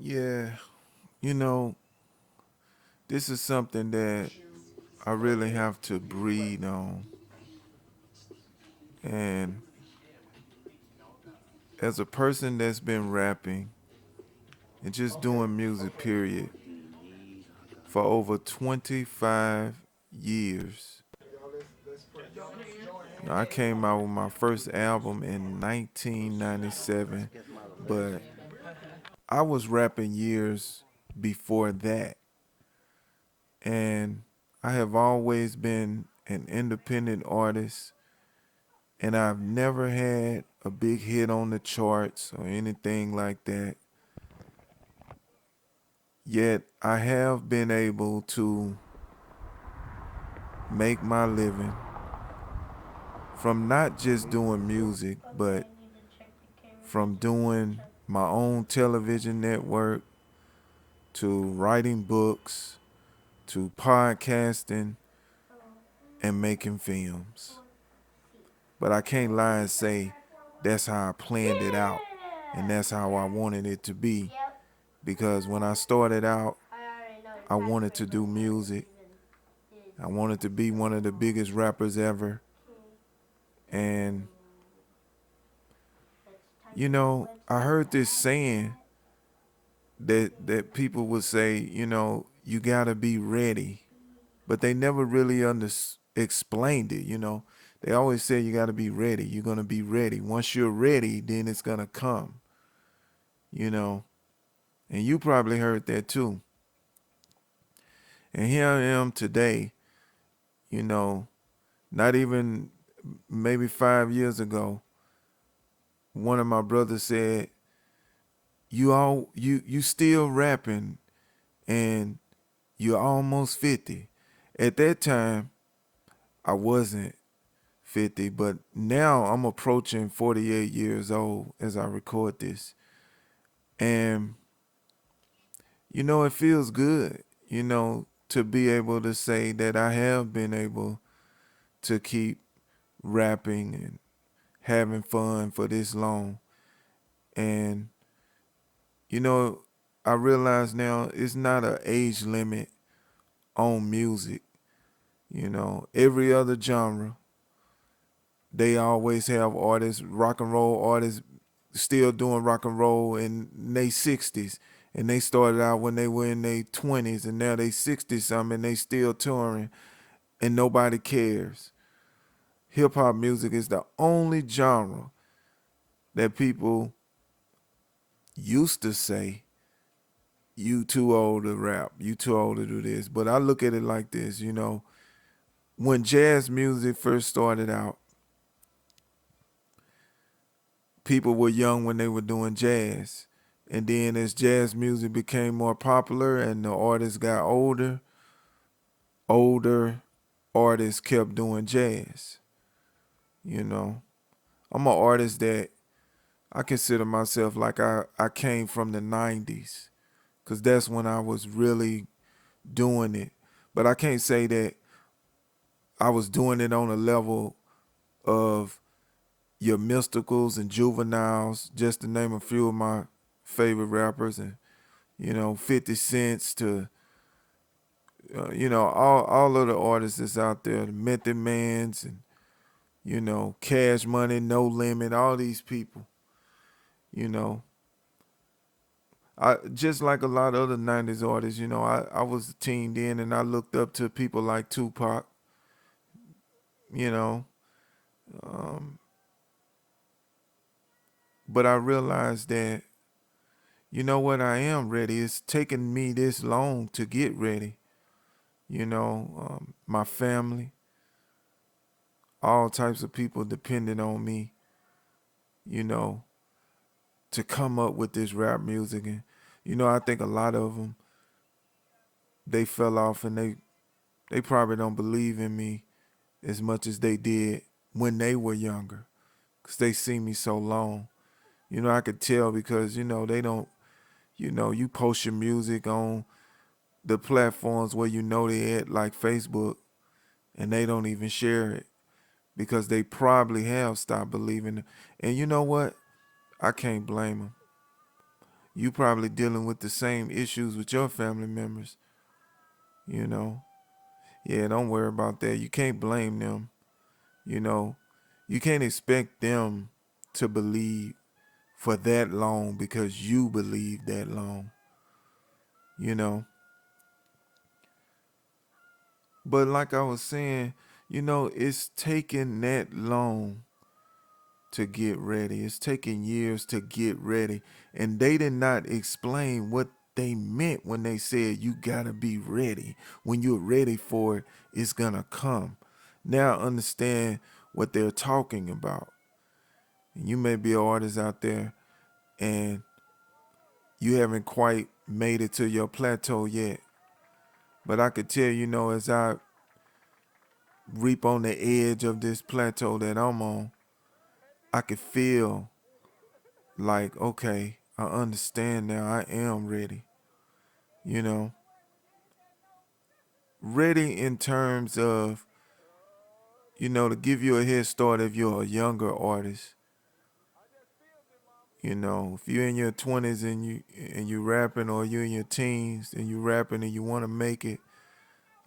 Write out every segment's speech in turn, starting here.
Yeah, you know, this is something that I really have to breathe on. And as a person that's been rapping and just doing music, period, for over 25 years, I came out with my first album in 1997, but I was rapping years before that. And I have always been an independent artist, and I've never had a big hit on the charts or anything like that. Yet I have been able to make my living from not just doing music, but from doing my own television network to writing books to podcasting and making films. But I can't lie and say that's how I planned it out and that's how I wanted it to be. Because when I started out, I wanted to do music. I wanted to be one of the biggest rappers ever. And, I heard this saying that people would say, you gotta be ready. But they never really explained it. They always say you gotta be ready. You're gonna be ready. Once you're ready, then it's gonna come, you know. And you probably heard that too. And here I am today, you know, not even maybe 5 years ago, one of my brothers said, you still rapping and you're almost 50. At that time, I wasn't 50, but now I'm approaching 48 years old as I record this. And, it feels good, to be able to say that I have been able to keep rapping and having fun for this long. And, you know, I realize now it's not an age limit on music. Every other genre, they always have artists, rock and roll artists, still doing rock and roll in their 60s. And they started out when they were in their 20s, and now they 60 something and they still touring and nobody cares. Hip hop music is the only genre that people used to say, you too old to rap, you too old to do this. But I look at it like this, when jazz music first started out, people were young when they were doing jazz. And then as jazz music became more popular and the artists got older artists kept doing jazz. You know, I'm an artist that I consider myself like I came from the 90s because that's when I was really doing it. But I can't say that I was doing it on a level of your Mysticals and Juveniles, just to name a few of my favorite rappers, and 50 Cents to all of the artists that's out there, the Method Mans and Cash Money, No Limit, all these people. You know, I just like a lot of other '90s artists. I was teamed in and I looked up to people like Tupac. You know, um, but I realized that I am ready. It's taken me this long to get ready. My family, all types of people depending on me. You know, to come up with this rap music, and I think a lot of them they fell off and they probably don't believe in me as much as they did when they were younger, because they see me so long. I could tell because they don't. You post your music on the platforms where they at, like Facebook, and they don't even share it because they probably have stopped believing. And you know what? I can't blame them. You probably dealing with the same issues with your family members, you know. Yeah, don't worry about that. You can't blame them, you know. You can't expect them to believe for that long because you believe that long, you know. But like I was saying, it's taking that long to get ready. It's taking years to get ready. And they did not explain what they meant when they said you gotta be ready. When you're ready for it, it's gonna come. Now understand what they're talking about. And you may be an artist out there and you haven't quite made it to your plateau yet. But I could tell, as I reap on the edge of this plateau that I'm on, I could feel like, okay, I understand now. I am ready. You know, ready in terms of, to give you a head start if you're a younger artist. If you're in your 20s and you rapping, or you're in your teens and you rapping and you want to make it,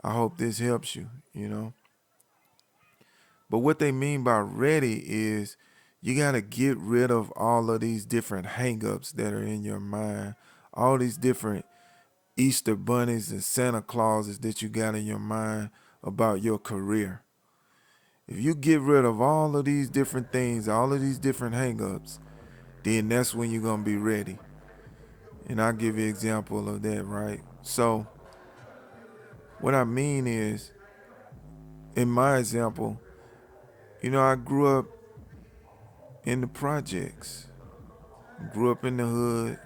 I hope this helps you. But what they mean by ready is you got to get rid of all of these different hangups that are in your mind, all these different Easter bunnies and Santa Clauses that you got in your mind about your career. If you get rid of all of these different things, all of these different hangups, then that's when you're going to be ready. And I'll give you an example of that, right? So, what I mean is, in my example, I grew up in the projects, grew up in the hood.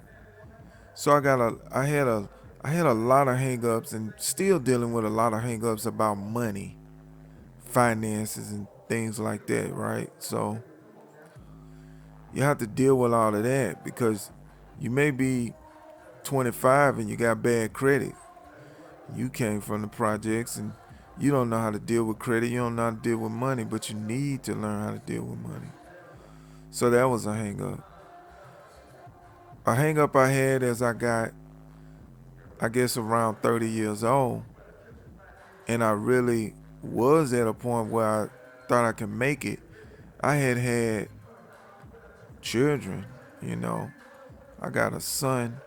So I had a lot of hangups and still dealing with a lot of hangups about money, finances, and things like that, right? So you have to deal with all of that because you may be 25 and you got bad credit. You came from the projects and you don't know how to deal with credit. You don't know how to deal with money, but you need to learn how to deal with money. So that was a hang up. A hang up I had as I got, I guess, around 30 years old. And I really was at a point where I thought I could make it. I had children, you know. I got a son.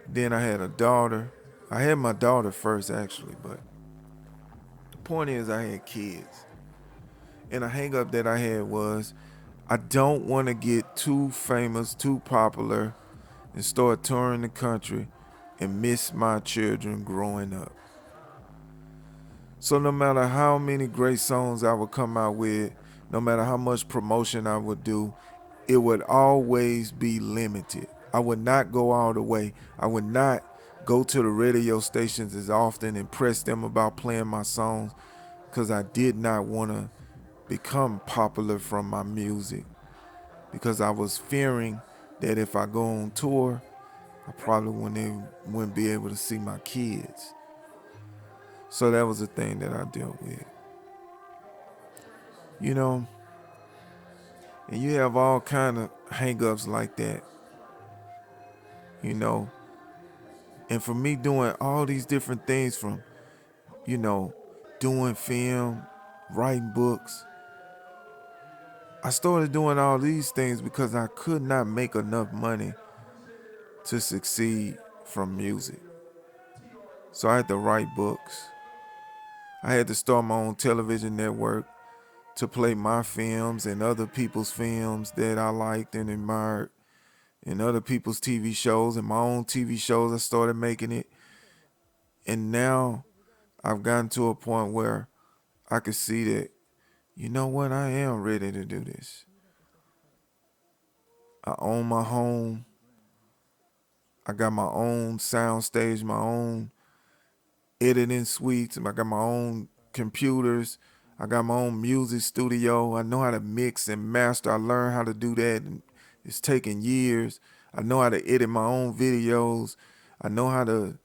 Then I had a daughter. I had my daughter first, actually, but the point is, I had kids. And a hang up that I had was I don't want to get too famous, too popular, and start touring the country and miss my children growing up. So no matter how many great songs I would come out with, no matter how much promotion I would do, it would always be limited. I would not go all the way. I would not go to the radio stations as often and press them about playing my songs because I did not want to become popular from my music, because I was fearing that if I go on tour, I probably wouldn't be able to see my kids. So that was the thing that I dealt with. You know, and you have all kind of hang-ups like that, you know. And for me doing all these different things, from, you know, doing film, writing books, I started doing all these things because I could not make enough money to succeed from music. So I had to write books. I had to start my own television network to play my films and other people's films that I liked and admired, and other people's TV shows and my own TV shows. I started making it. And now I've gotten to a point where I could see that, you know what, I am ready to do this. I own my home. I got my own sound stage, my own editing suites. I got my own computers. I got my own music studio. I know how to mix and master. I learned how to do that, and it's taken years. I know how to edit my own videos. I know how to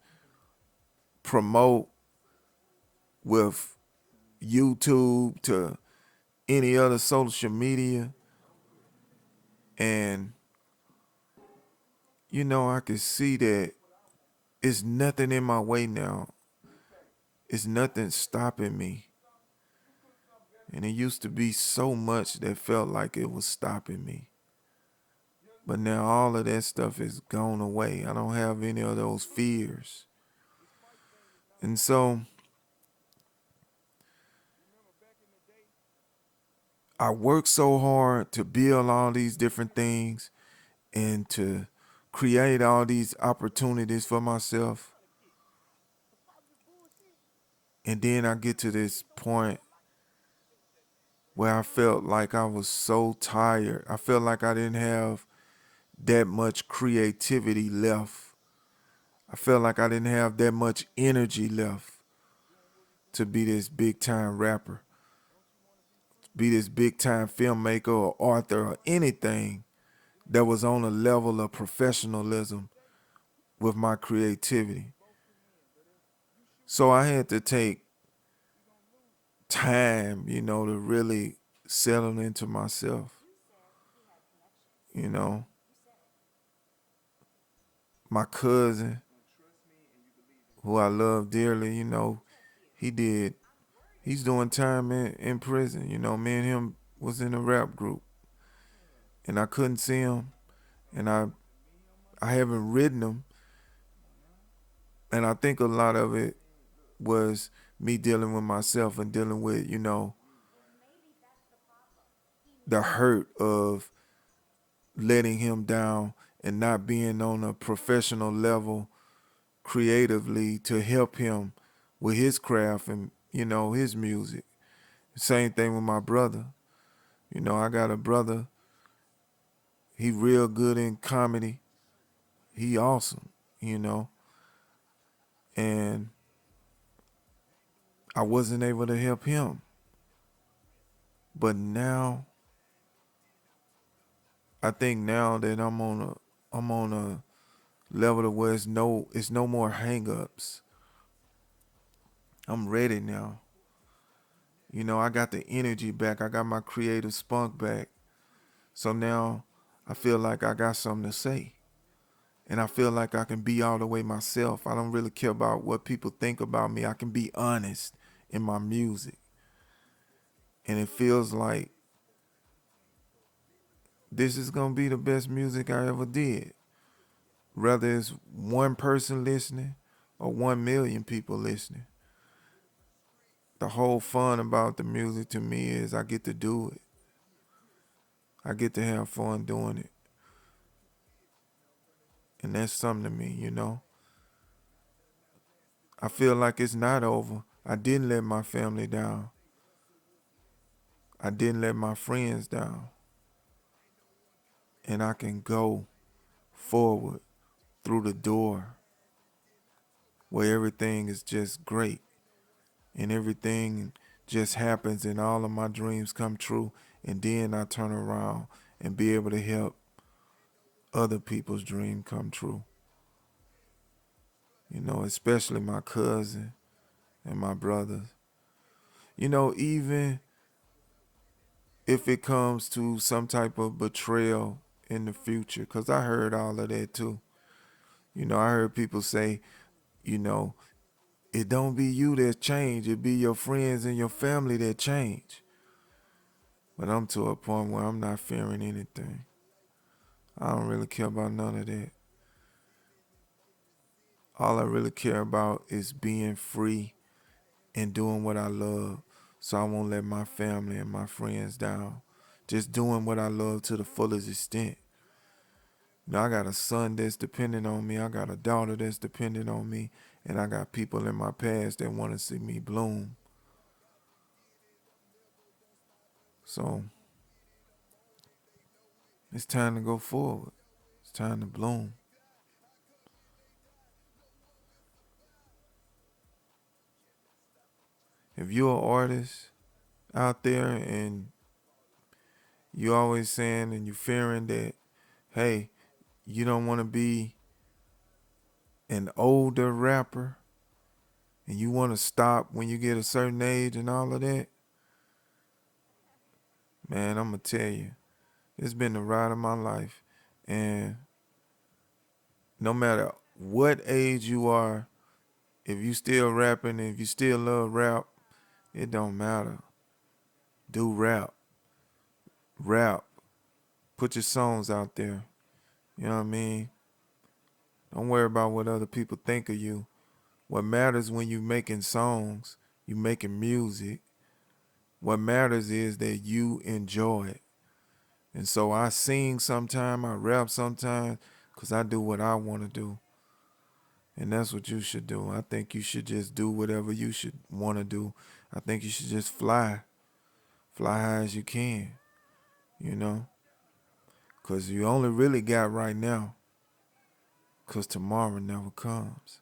promote with YouTube to any other social media. And I could see that it's nothing in my way now. It's nothing stopping me. And it used to be so much that felt like it was stopping me. But now all of that stuff is gone away. I don't have any of those fears. And so I work so hard to build all these different things and to create all these opportunities for myself. And then I get to this point where I felt like I was so tired. I felt like I didn't have that much creativity left. I felt like I didn't have that much energy left to be this big time rapper, be this big time filmmaker or author or anything that was on a level of professionalism with my creativity. So I had to take time, to really settle into myself. You know, my cousin, who I love dearly, he did, he's doing time in prison. Me and him was in a rap group and I couldn't see him and I haven't written him. And I think a lot of it was me dealing with myself and dealing with, the hurt of letting him down and not being on a professional level creatively to help him with his craft and, his music. Same thing with my brother. I got a brother, he real good in comedy. He awesome, you know. And I wasn't able to help him. But now I think now that I'm on a level to where it's no more hang-ups. I'm ready now. I got the energy back. I got my creative spunk back. So now I feel like I got something to say. And I feel like I can be all the way myself. I don't really care about what people think about me. I can be honest in my music. And it feels like this is going to be the best music I ever did. Whether it's one person listening or 1 million people listening. The whole fun about the music to me is I get to do it. I get to have fun doing it. And that's something to me. I feel like it's not over. I didn't let my family down. I didn't let my friends down. And I can go forward through the door where everything is just great and everything just happens and all of my dreams come true. And then I turn around and be able to help other people's dream come true. Especially my cousin and my brothers. Even if it comes to some type of betrayal in the future, because I heard all of that too. I heard people say, you know, it don't be you that change, it be your friends and your family that change. But I'm to a point where I'm not fearing anything. I don't really care about none of that. All I really care about is being free and doing what I love, so I won't let my family and my friends down. Just doing what I love to the fullest extent. I got a son that's dependent on me. I got a daughter that's dependent on me. And I got people in my past that want to see me bloom. So it's time to go forward. It's time to bloom. If you're an artist out there and you always saying and you fearing that, hey, you don't want to be an older rapper and you want to stop when you get a certain age and all of that, man, I'm going to tell you, it's been the ride of my life. And no matter what age you are, if you still rapping, if you still love rap, it don't matter. Do rap. Rap. Put your songs out there. You know what I mean? Don't worry about what other people think of you. What matters when you making songs, you making music, what matters is that you enjoy it. And so I sing sometime, I rap sometimes, because I do what I want to do. And that's what you should do. I think you should just do whatever you should want to do. I think you should just fly. Fly high as you can, you know? Because you only really got right now. Because tomorrow never comes.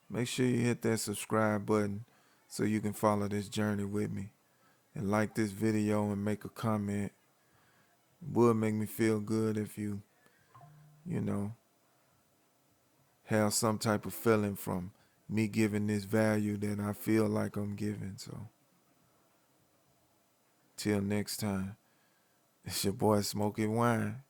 Make sure you hit that subscribe button so you can follow this journey with me. And like this video and make a comment. It would make me feel good if you know, have some type of feeling from me giving this value that I feel like I'm giving. So, till next time, it's your boy Smoky Wine.